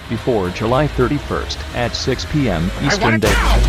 before July 31st at 6 p.m. Eastern Daylight.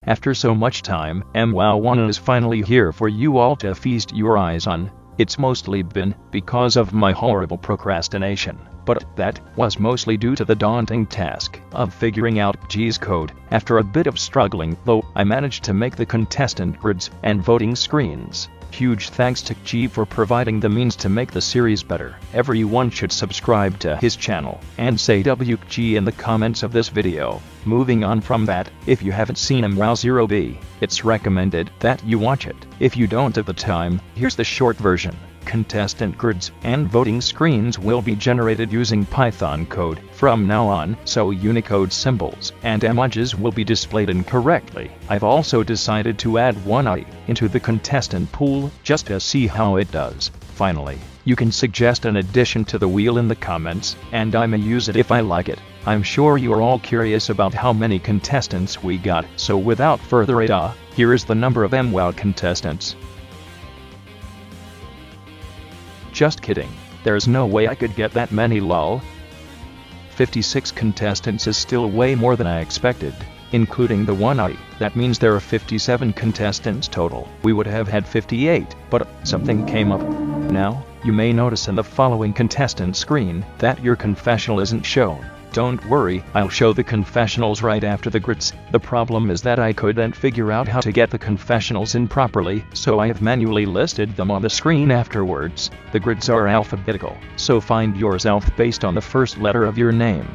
After so much time, M-WOOOOOWW is finally here for you all to feast your eyes on. It's mostly been because of my horrible procrastination, but that was mostly due to the daunting task of figuring out G's code. After a bit of struggling, though, I managed to make the contestant grids and voting screens. Huge thanks to G for providing the means to make the series better. Everyone should subscribe to his channel and say WG in the comments of this video. Moving on from that, if you haven't seen M-WOOOOOWW, it's recommended that you watch it. If you don't have the time, here's the short version. Contestant grids and voting screens will be generated using Python code from now on, so Unicode symbols and emojis will be displayed incorrectly. I've also decided to add one eye into the contestant pool just to see how it does. Finally, you can suggest an addition to the wheel in the comments, and I may use it if I like it. I'm sure you are all curious about how many contestants we got, so without further ado, here is the number of M-WOOOOOWW contestants. Just kidding. There's no way I could get that many, lol. 56 contestants is still way more than I expected, including the one eye. That means there are 57 contestants total. We would have had 58, but something came up. Now, you may notice in the following contestant screen that your confessional isn't shown. Don't worry, I'll show the confessionals right after the grids. The problem is that I couldn't figure out how to get the confessionals in properly, so I have manually listed them on the screen afterwards. The grids are alphabetical, so find yourself based on the first letter of your name.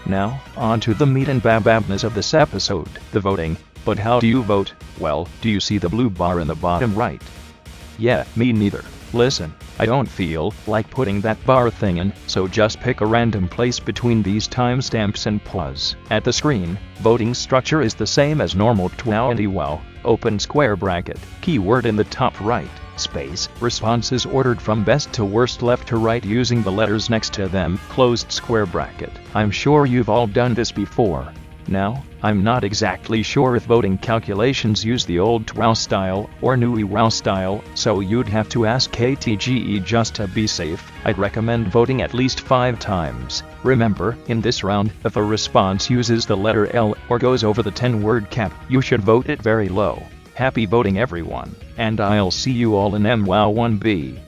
Now, on to the meat and bababness of this episode, the voting. But how do you vote? Well, do you see the blue bar in the bottom right? Yeah, me neither. Listen, I don't feel like putting that bar thing in, so just pick a random place between these timestamps and pause. At the screen, voting structure is the same as normal MWOOOOOWW. Open square bracket, keyword in the top right, space, responses ordered from best to worst left to right using the letters next to them, closed square bracket. I'm sure you've all done this before. Now, I'm not exactly sure if voting calculations use the old MWOOOOOWW style or new MWOOOOOWW style, so you'd have to ask KTGE just to be safe. I'd recommend voting at least 5 times. Remember, in this round, if a response uses the letter L or goes over the 10-word cap, you should vote it very low. Happy voting, everyone, and I'll see you all in M-WOOOOOWW.